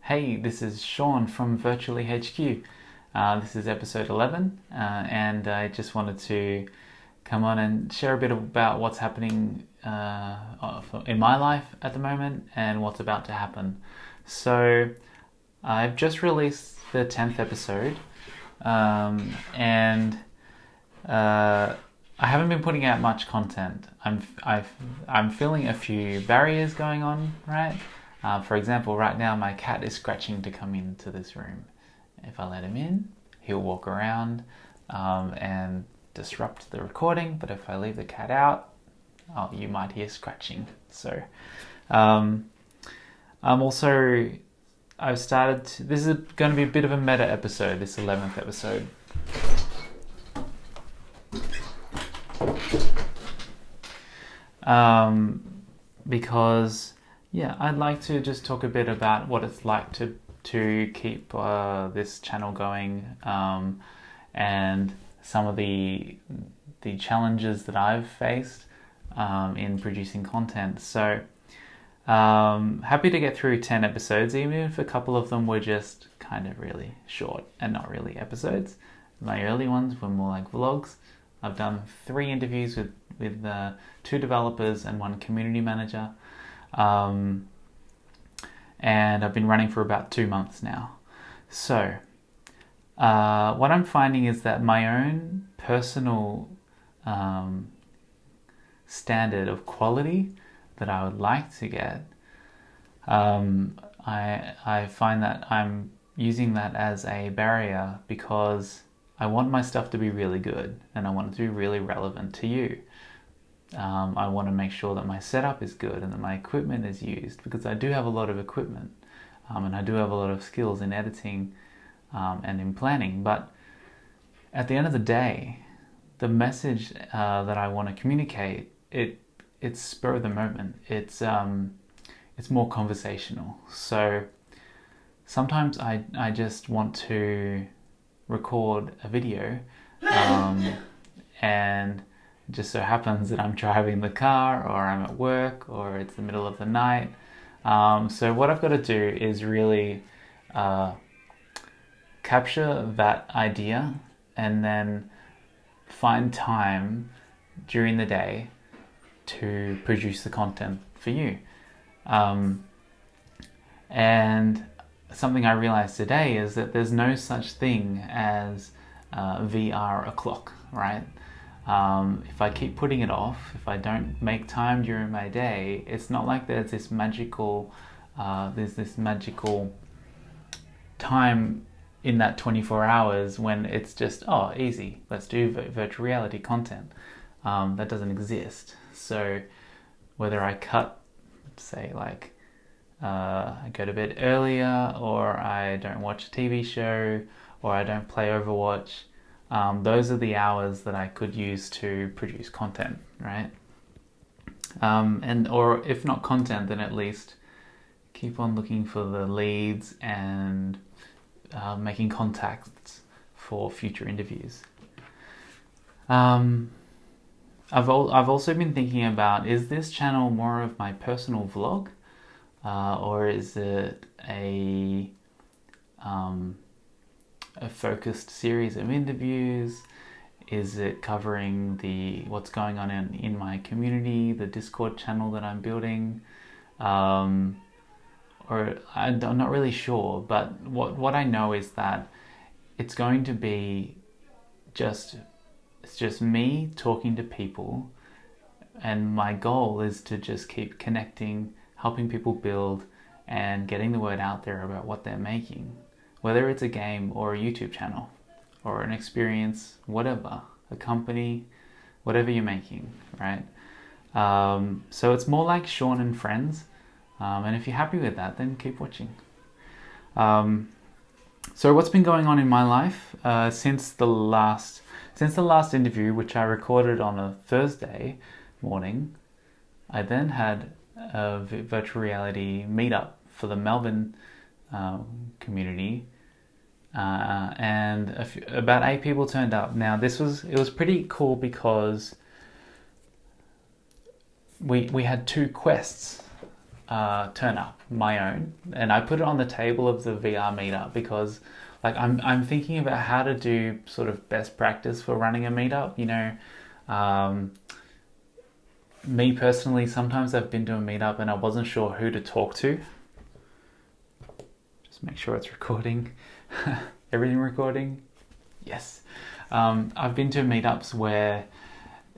Hey, this is Sean from Virtually HQ. This is episode 11, and I just wanted to come on and share a bit about what's happening in my life at the moment and what's about to happen. So, I've just released the 10th episode, and I haven't been putting out much content. I'm feeling a few barriers going on, right? For example, right now my cat is scratching to come into this room. If I let him in, he'll walk around and disrupt the recording. But if I leave the cat out, you might hear scratching. So, I've started. This is going to be a bit of a meta episode. This 11th episode. Because I'd like to just talk a bit about what it's like to keep this channel going, and some of the challenges that I've faced in producing content. So happy to get through 10 episodes, even if a couple of them were just kind of really short and not really episodes. My early ones were more like vlogs. I've done 3 interviews with 2 developers and 1 community manager. And I've been running for about 2 months now. So, what I'm finding is that my own personal standard of quality that I would like to get, I find that I'm using that as a barrier because I want my stuff to be really good and I want it to be really relevant to you. I want to make sure that my setup is good and that my equipment is used, because I do have a lot of equipment and I do have a lot of skills in editing and in planning. But at the end of the day, the message that I want to communicate, it's spur of the moment. It's more conversational. So sometimes I just want to record a video and it just so happens that I'm driving the car or I'm at work or it's the middle of the night. So what I've got to do is really capture that idea and then find time during the day to produce the content for you. And something I realized today is that there's no such thing as VR o'clock, right? If I keep putting it off, if I don't make time during my day, it's not like there's this magical time in that 24 hours when it's just, easy, let's do virtual reality content. That doesn't exist. So whether I cut, say, like, I go to bed earlier, or I don't watch a TV show, or I don't play Overwatch, those are the hours that I could use to produce content, right? Or if not content, then at least keep on looking for the leads and making contacts for future interviews. I've also been thinking about, is this channel more of my personal vlog, or is it a focused series of interviews? Is it covering what's going on in my community, the Discord channel that I'm building? Or I'm not really sure, but what I know is that it's going to be just me talking to people, and my goal is to just keep connecting, helping people build, and getting the word out there about what they're making. Whether it's a game or a YouTube channel or an experience, whatever, a company, whatever you're making, right? So it's more like Sean and Friends. And if you're happy with that, then keep watching. So what's been going on in my life since the last interview, which I recorded on a Thursday morning? I then had a virtual reality meetup for the Melbourne community, and about 8 people turned up. Now it was pretty cool because we had 2 quests turn up, my own, and I put it on the table of the VR meetup because like I'm thinking about how to do sort of best practice for running a meetup. Me personally, sometimes I've been to a meetup and I wasn't sure who to talk to. Just make sure it's recording. Everything recording? Yes. I've been to meetups where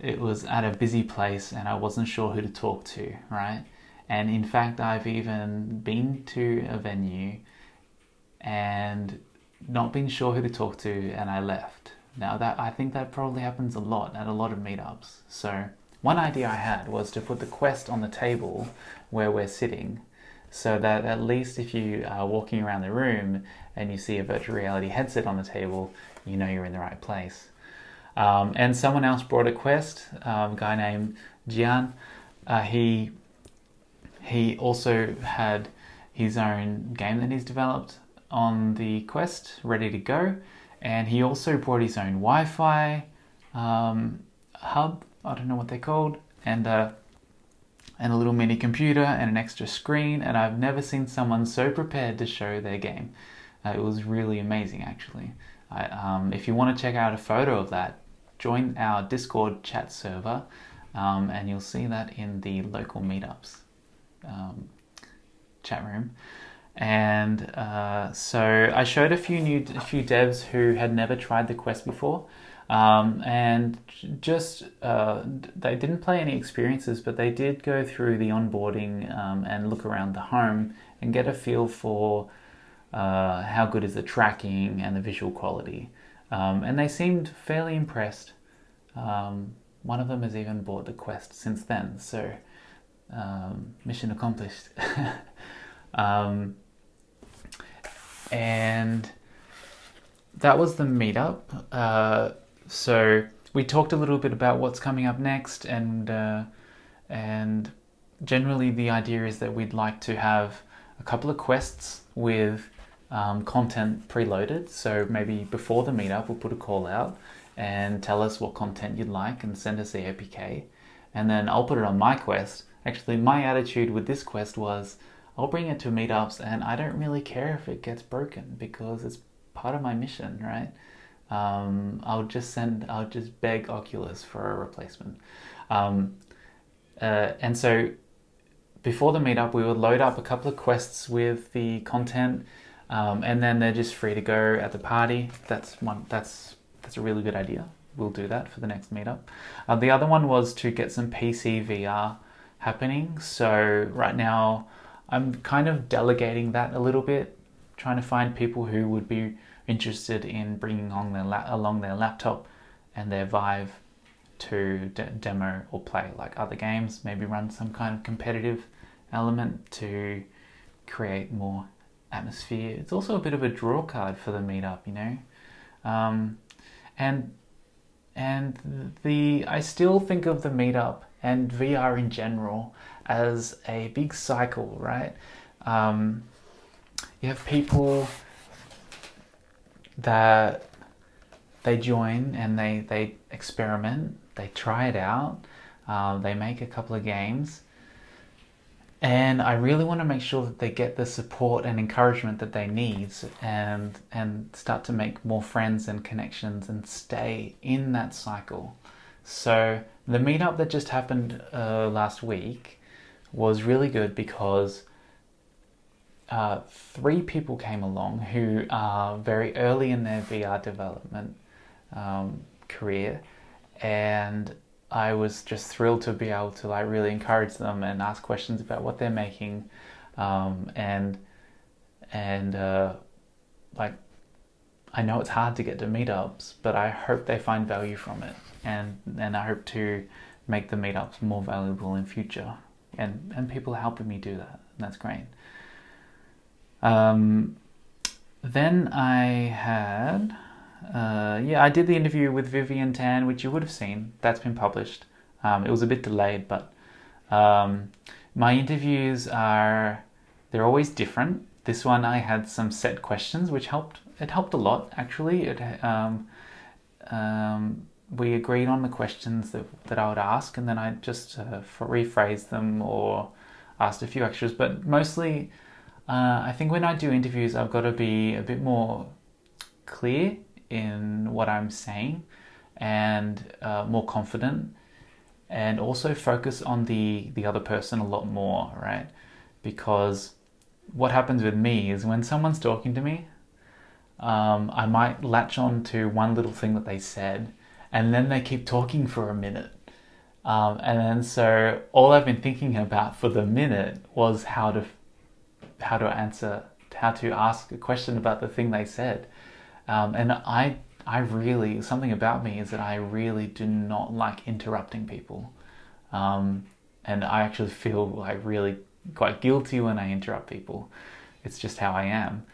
it was at a busy place and I wasn't sure who to talk to, right? And in fact, I've even been to a venue and not been sure who to talk to and I left. Now I think that probably happens a lot at a lot of meetups. So one idea I had was to put the Quest on the table where we're sitting, so that at least if you are walking around the room and you see a virtual reality headset on the table, you know you're in the right place. And someone else brought a Quest, a guy named Jian. He also had his own game that he's developed on the Quest ready to go, and he also brought his own Wi-Fi hub, I don't know what they're called, and a little mini computer and an extra screen, and I've never seen someone so prepared to show their game. It was really amazing, actually. If you want to check out a photo of that, join our Discord chat server, and you'll see that in the local meetups chat room. And so I showed a few devs who had never tried the Quest before, and just they didn't play any experiences, but they did go through the onboarding and look around the home and get a feel for how good is the tracking and the visual quality, and they seemed fairly impressed. One of them has even bought the Quest since then, so mission accomplished. And that was the meetup. So we talked a little bit about what's coming up next, and generally the idea is that we'd like to have a couple of quests with content preloaded. So maybe before the meetup we'll put a call out and tell us what content you'd like and send us the APK, and then I'll put it on my Quest. Actually, my attitude with this Quest was I'll bring it to meetups and I don't really care if it gets broken because it's part of my mission, right? I'll just beg Oculus for a replacement. And so before the meetup, we would load up a couple of quests with the content, and then they're just free to go at the party. That's a really good idea. We'll do that for the next meetup. The other one was to get some PC VR happening. So right now I'm kind of delegating that a little bit, trying to find people who would be interested in bringing along their laptop and their Vive to demo or play like other games, maybe run some kind of competitive element to create more atmosphere. It's also a bit of a draw card for the meetup, you know. I still think of the meetup and VR in general as a big cycle, right? You have people that they join and they experiment, they try it out, they make a couple of games, and I really want to make sure that they get the support and encouragement that they need, and start to make more friends and connections and stay in that cycle. So the meetup that just happened last week was really good because 3 people came along who are very early in their VR development career, and I was just thrilled to be able to like really encourage them and ask questions about what they're making, and like I know it's hard to get to meetups, but I hope they find value from it, and I hope to make the meetups more valuable in future, and people are helping me do that, and that's great. Then I had I did the interview with Vivian Tan, which you would have seen. That's been published. It was a bit delayed, but my interviews they're always different. This one I had some set questions which helped. It helped a lot, actually. We agreed on the questions that I would ask, and then I just rephrased them, or asked a few extras, but mostly I think when I do interviews, I've got to be a bit more clear in what I'm saying and more confident, and also focus on the other person a lot more, right? Because what happens with me is when someone's talking to me, I might latch on to one little thing that they said, and then they keep talking for a minute. And then so all I've been thinking about for the minute was how to ask a question about the thing they said. And I really, something about me is that I really do not like interrupting people. And I actually feel like really quite guilty when I interrupt people. It's just how I am.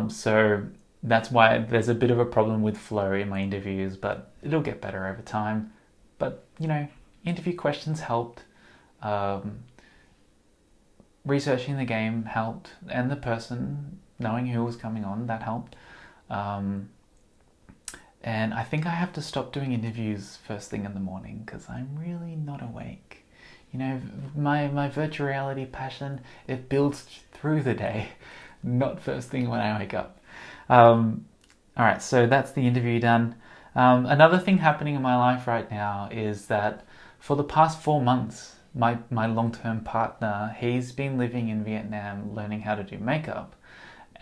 So that's why there's a bit of a problem with flow in my interviews, but it'll get better over time. But, interview questions helped. Researching the game helped, and the person, knowing who was coming on, that helped. And I think I have to stop doing interviews first thing in the morning because I'm really not awake. My virtual reality passion, it builds through the day, not first thing when I wake up. Alright, so that's the interview done. Another thing happening in my life right now is that for the past 4 months, my long-term partner, he's been living in Vietnam learning how to do makeup.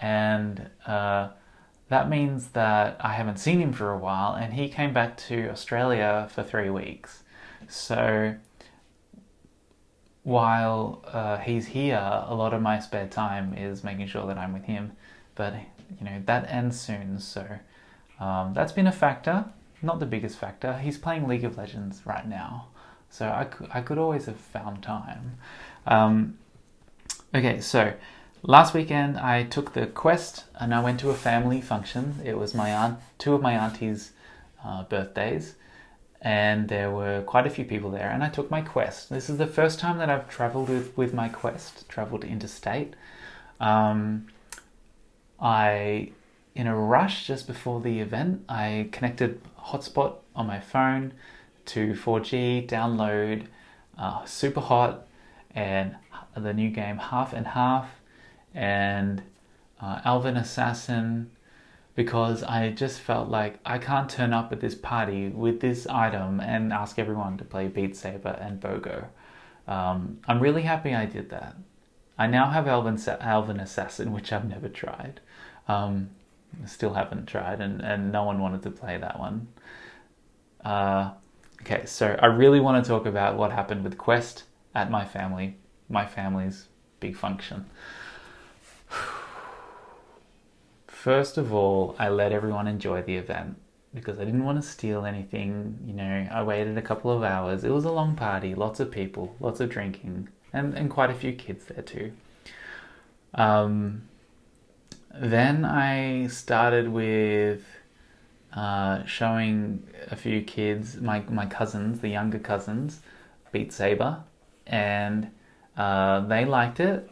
And that means that I haven't seen him for a while, and he came back to Australia for 3 weeks. So while he's here, a lot of my spare time is making sure that I'm with him. But, that ends soon, so that's been a factor. Not the biggest factor. He's playing League of Legends right now, so I could always have found time. Okay, so last weekend I took the Quest and I went to a family function. It was two of my aunties' birthdays, and there were quite a few people there, and I took my Quest. This is the first time that I've travelled with my Quest, travelled interstate. In a rush just before the event, I connected hotspot on my phone to 4G, download Super Hot and the new game Half and Half and Elven Assassin, because I just felt like I can't turn up at this party with this item and ask everyone to play Beat Saber and BOGO. I'm really happy I did that. I now have Elven Assassin, which I've never tried. Still haven't tried, and no one wanted to play that one. Okay, so I really want to talk about what happened with Quest at my family's big function. First of all, I let everyone enjoy the event because I didn't want to steal anything. I waited a couple of hours. It was a long party, lots of people, lots of drinking, and quite a few kids there too. Then I started with showing a few kids, my cousins, the younger cousins, Beat Saber, and they liked it.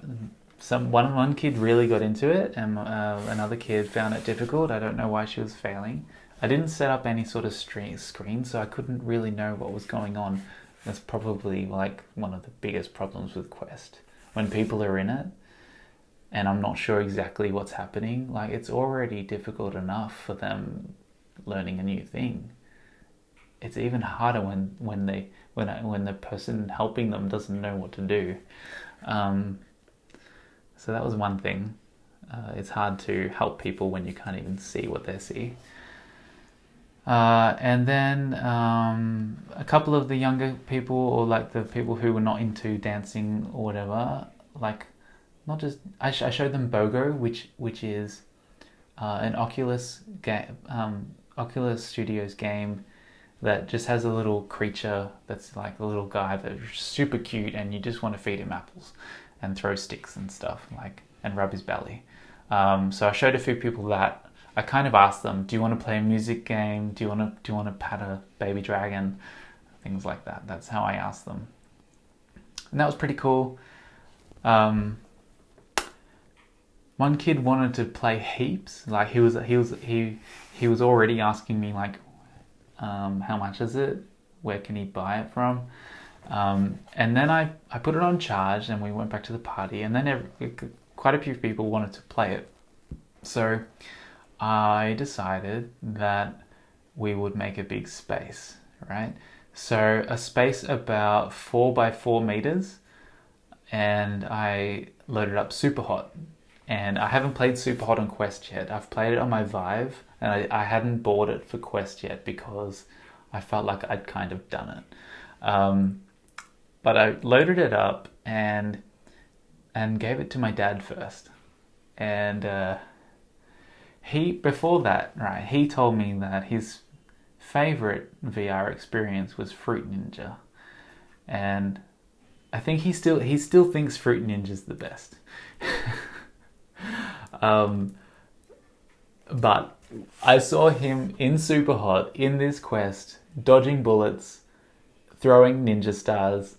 One kid really got into it, and another kid found it difficult. I don't know why she was failing. I didn't set up any sort of screen, so I couldn't really know what was going on. That's probably like one of the biggest problems with Quest. When people are in it, and I'm not sure exactly what's happening, like it's already difficult enough for them learning a new thing. It's even harder when the person helping them doesn't know what to do. So that was one thing. It's hard to help people when you can't even see what they see. And then a couple of the younger people, or like the people who were not into dancing or whatever, like not just I showed them BOGO, which is an Oculus Studios game that just has a little creature that's like a little guy that's super cute, and you just want to feed him apples and throw sticks and stuff, and rub his belly. So I showed a few people that. I kind of asked them, do you want to play a music game? Do you want to pat a baby dragon? Things like that. That's how I asked them. And that was pretty cool. One kid wanted to play heaps. Like he was already asking me how much is it? Where can he buy it from? And then I put it on charge and we went back to the party, and then quite a few people wanted to play it. So I decided that we would make a big space, right? So a space about 4 by 4 meters, and I loaded up Superhot. And I haven't played Superhot on Quest yet. I've played it on my Vive, and I hadn't bought it for Quest yet because I felt like I'd kind of done it. But I loaded it up and gave it to my dad first. And before that, right, he told me that his favorite VR experience was Fruit Ninja. And I think he still thinks Fruit Ninja's the best. But I saw him in Superhot in this quest, dodging bullets, throwing ninja stars,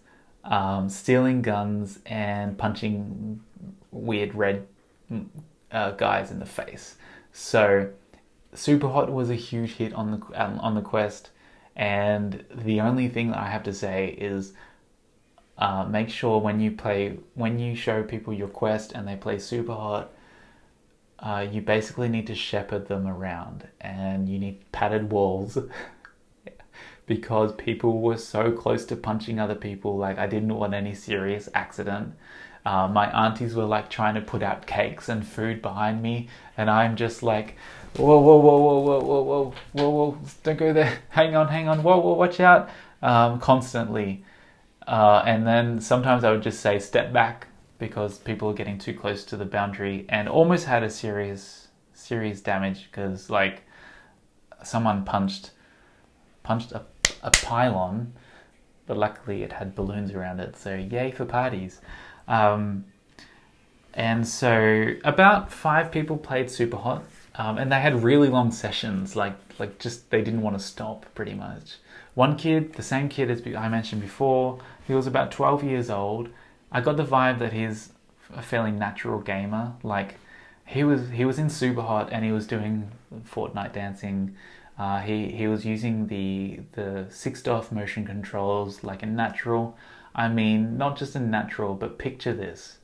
stealing guns, and punching weird red guys in the face. So Superhot was a huge hit on the quest, and the only thing that I have to say is make sure when you show people your quest and they play Superhot, you basically need to shepherd them around, and you need padded walls because people were so close to punching other people. Like, I didn't want any serious accident. My aunties were like trying to put out cakes and food behind me, and I'm just like, whoa, whoa, whoa, whoa, whoa, whoa, whoa, whoa, whoa, don't go there, hang on, whoa, whoa, watch out, constantly. And then sometimes I would just say step back because people were getting too close to the boundary, and almost had a serious damage because like someone punched a pylon, but luckily it had balloons around it, so yay for parties. And so about 5 people played Superhot, and they had really long sessions, like just they didn't want to stop pretty much. One kid, the same kid as I mentioned before, he was about 12 years old. I got the vibe that he's a fairly natural gamer. Like he was in Superhot and he was doing Fortnite dancing. He was using the 6DoF motion controls like a natural. I mean, not just a natural, but picture this.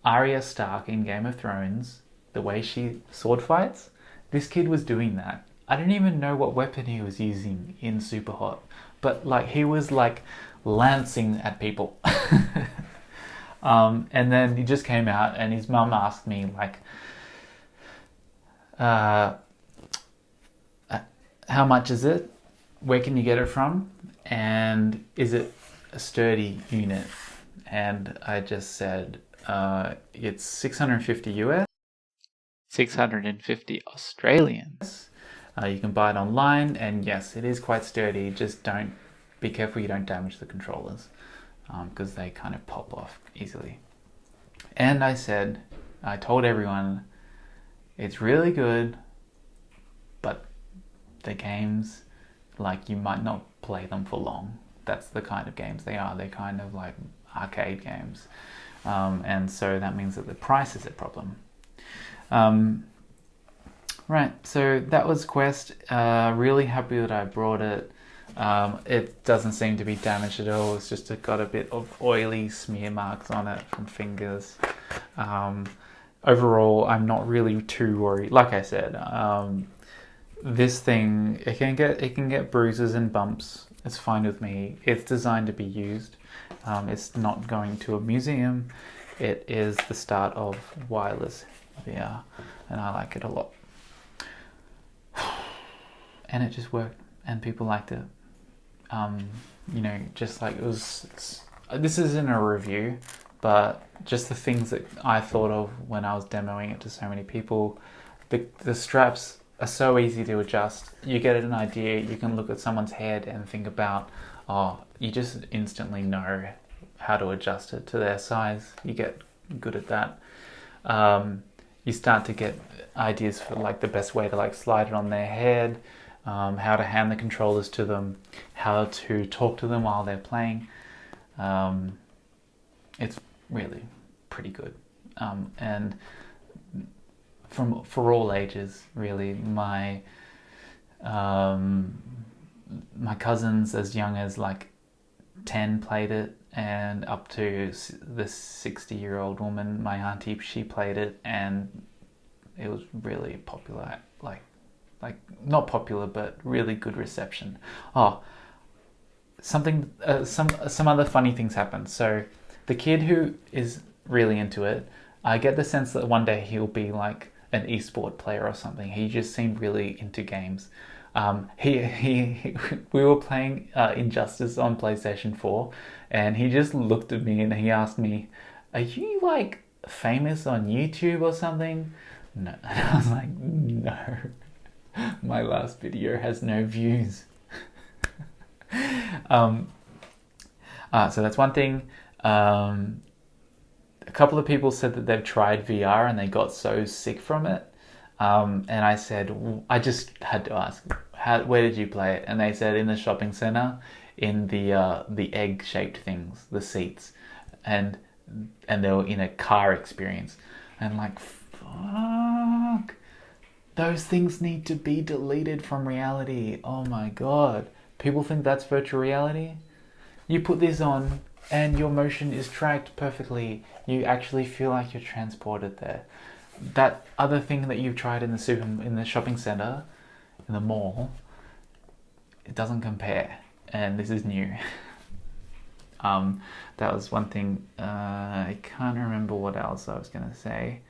Arya Stark in Game of Thrones, the way she sword fights, this kid was doing that. I don't even know what weapon he was using in Superhot, but like he was like lancing at people. And then he just came out and his mum asked me like, how much is it? Where can you get it from? And is it a sturdy unit? And I just said, it's 650 US, 650 Australians. You can buy it online, and yes, it is quite sturdy. Just be careful you don't damage the controllers, because they kind of pop off easily. And I told everyone, it's really good, but the games, like, you might not play them for long. That's the kind of games they are. They're kind of like arcade games. And so that means that the price is a problem. Right, so that was Quest. Really happy that I brought it. It doesn't seem to be damaged at all. It's just got a bit of oily smear marks on it from fingers. Overall, I'm not really too worried. Like I said, this thing, it can get bruises and bumps. It's fine with me. It's designed to be used. It's not going to a museum. It is the start of wireless VR, and I like it a lot. And it just worked, and people liked it. Just like it was. This isn't a review, but just the things that I thought of when I was demoing it to so many people. The straps are so easy to adjust. You get an idea. You can look at someone's head and think about. You just instantly know how to adjust it to their size. You get good at that. You start to get ideas for like the best way to like slide it on their head. How to hand the controllers to them, how to talk to them while they're playing. It's really pretty good, and for all ages, really. My my cousins as young as like 10 played it, and up to the 60-year-old woman, my auntie, she played it, and it was really popular. Like not popular, but really good reception. Oh, something, some other funny things happened. So the kid who is really into it, I get the sense that one day he'll be like an esport player or something. He just seemed really into games. We were playing Injustice on PlayStation 4, and he just looked at me and he asked me, "Are you like famous on YouTube or something?" No, and I was like, "No, my last video has no views." So that's one thing. A couple of people said that they've tried VR and they got so sick from it. And I said, I just had to ask, where did you play it? And they said in the shopping center, in the egg-shaped things, the seats, and they were in a car experience. And like, fuck, those things need to be deleted from reality. Oh my god, people think that's virtual reality. You put this on, and your motion is tracked perfectly. You actually feel like you're transported there. That other thing that you've tried in the shopping center, in the mall, it doesn't compare. And this is new. That was one thing. I can't remember what else I was gonna say.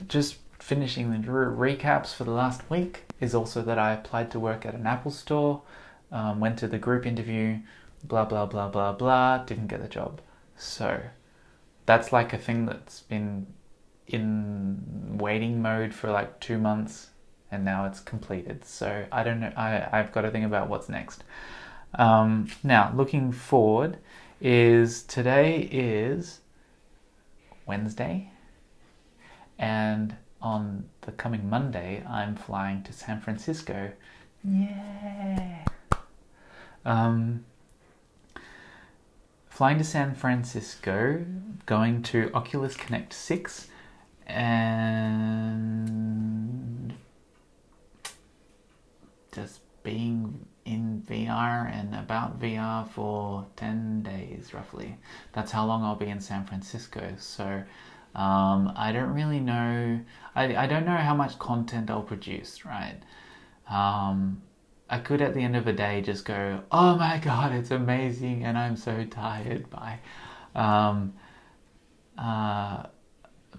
Just finishing the recaps for the last week is also that I applied to work at an Apple store, went to the group interview, blah blah blah blah blah, didn't get the job. So that's like a thing that's been in waiting mode for like 2 months, and now it's completed. So I don't know, I've got to think about what's next. Now looking forward, today is Wednesday, and on the coming Monday I'm flying to San Francisco. Yeah. Flying to San Francisco, going to Oculus Connect 6, and just being in VR and about VR for 10 days roughly. That's how long I'll be in San Francisco. So I don't really know. I don't know how much content I'll produce, right? I could at the end of the day just go, oh my god, it's amazing and I'm so tired, bye.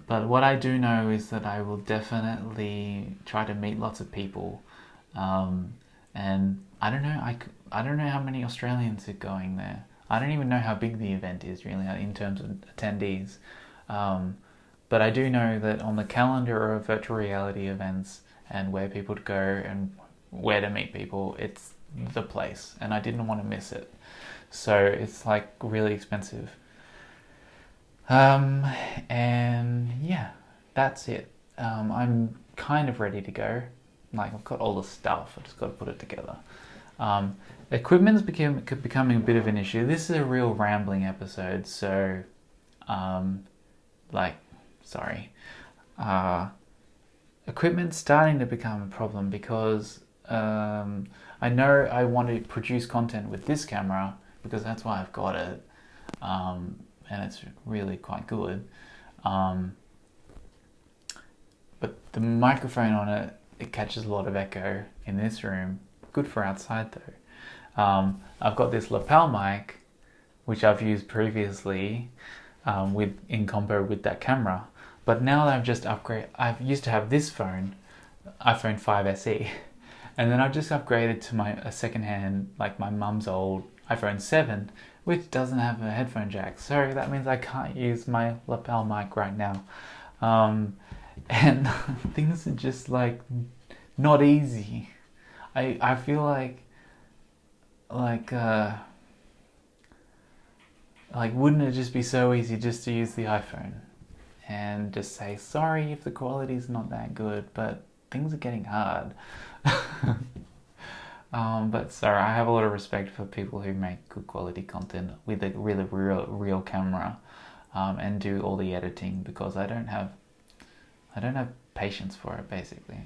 But what I do know is that I will definitely try to meet lots of people. And I don't know, I don't know how many Australians are going there. I don't even know how big the event is really in terms of attendees. But I do know that on the calendar of virtual reality events and where people go and where to meet people, it's the place, and I didn't want to miss it. So it's like really expensive. And yeah, that's it. I'm kind of ready to go. Like, I've got all the stuff, I just got to put it together. Equipment's becoming a bit of an issue. This is a real rambling episode, so sorry. Equipment's starting to become a problem because I know I want to produce content with this camera because that's why I've got it, and it's really quite good. But the microphone on it catches a lot of echo in this room. Good for outside though. I've got this lapel mic, which I've used previously in combo with that camera. But now that I've just upgraded, I used to have this phone, iPhone 5 SE, and then I've just upgraded to a secondhand, like my mum's old iPhone 7, which doesn't have a headphone jack. So that means I can't use my lapel mic right now. And things are just like not easy. I feel like wouldn't it just be so easy just to use the iPhone and just say sorry if the quality's not that good, but things are getting hard. But sorry, I have a lot of respect for people who make good quality content with a really real camera, and do all the editing, because I don't have patience for it, basically.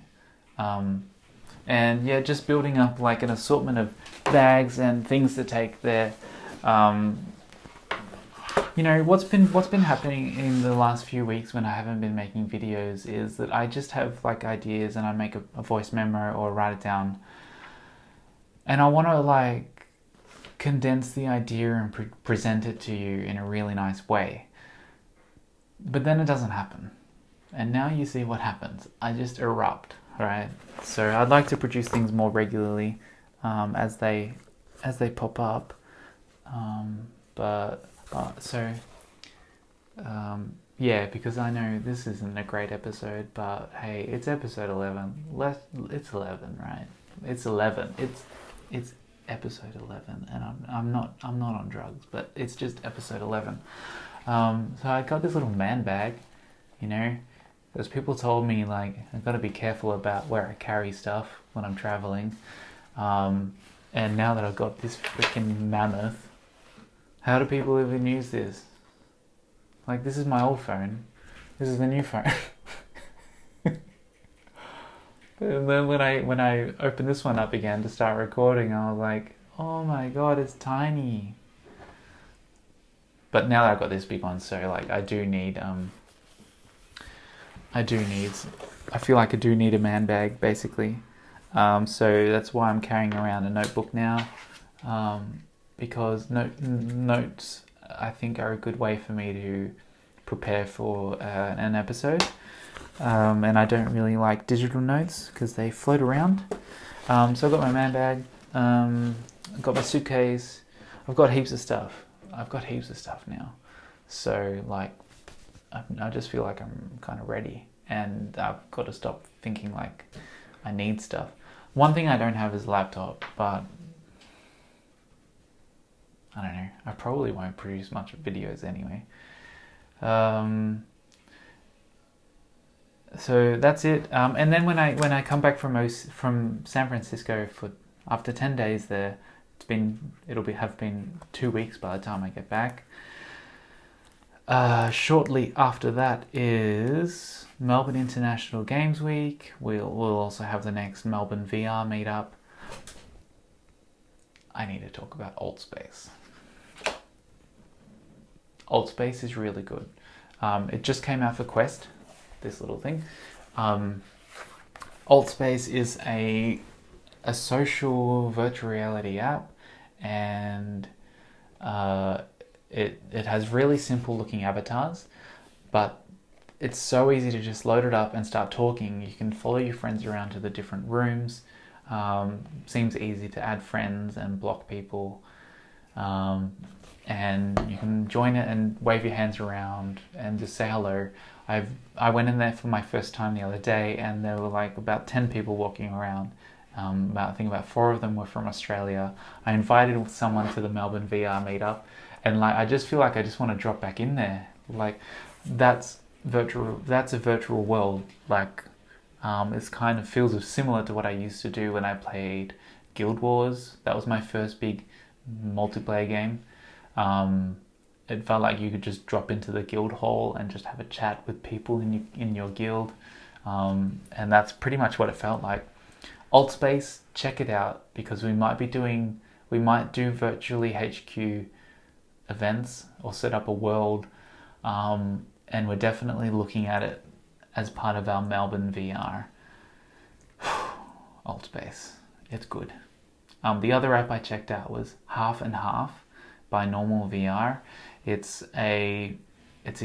And yeah, just building up like an assortment of bags and things to take there. You know, what's been happening in the last few weeks when I haven't been making videos is that I just have like ideas and I make a voice memo or write it down, and I want to like condense the idea and present it to you in a really nice way. But then it doesn't happen. And now you see what happens. I just erupt, right? So I'd like to produce things more regularly as they pop up. Yeah, because I know this isn't a great episode, but hey, it's episode 11. It's 11, right? It's 11. It's episode 11, and I'm not on drugs, but it's just episode 11. So I got this little man bag, you know, because people told me like I've got to be careful about where I carry stuff when I'm traveling. And now that I've got this freaking mammoth, how do people even use this? Like, this is my old phone. This is the new phone. And then when I opened this one up again to start recording, I was like, oh my god, it's tiny. But now that I've got this big one, so like I feel like I do need a man bag, basically. So that's why I'm carrying around a notebook now, because notes I think are a good way for me to prepare for an episode. And I don't really like digital notes because they float around. So I've got my man bag, I've got my suitcase, I've got heaps of stuff. Now. So like, I just feel like I'm kind of ready, and I've got to stop thinking like I need stuff. One thing I don't have is a laptop, but I don't know. I probably won't produce much of videos anyway. So that's it. And then when I come back from San Francisco after 10 days there, it'll have been 2 weeks by the time I get back. Shortly after that is Melbourne International Games Week. We'll also have the next Melbourne VR meetup. I need to talk about Altspace. Altspace is really good. It just came out for Quest, this little thing. Altspace is a social virtual reality app, and it has really simple looking avatars, but it's so easy to just load it up and start talking. You can follow your friends around to the different rooms. Seems easy to add friends and block people, and you can join it and wave your hands around and just say hello. I went in there for my first time the other day, and there were like about 10 people walking around. I think about 4 of them were from Australia. I invited someone to the Melbourne VR meetup, and like I just feel like I just want to drop back in there. Like that's a virtual world. Like it's kind of feels similar to what I used to do when I played Guild Wars. That was my first big multiplayer game. It felt like you could just drop into the guild hall and just have a chat with people in your guild, and that's pretty much what it felt like. Altspace, check it out, because we might do virtually HQ events or set up a world, and we're definitely looking at it as part of our Melbourne VR. Altspace, it's good. The other app I checked out was Half and Half by Normal VR. It's a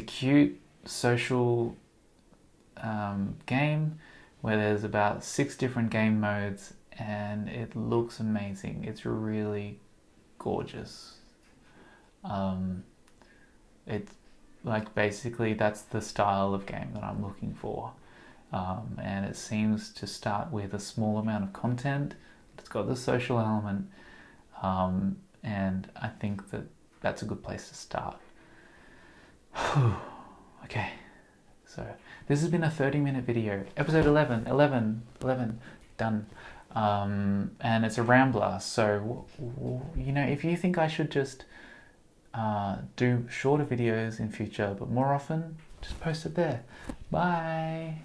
cute social game where there's about 6 different game modes, and it looks amazing. It's really gorgeous. It's like basically that's the style of game that I'm looking for, and it seems to start with a small amount of content. It's got the social element, and I think that's a good place to start. Okay, so this has been a 30-minute video, episode 11, done. And it's a rambler, so you know, if you think I should just do shorter videos in future but more often, just post it there. Bye.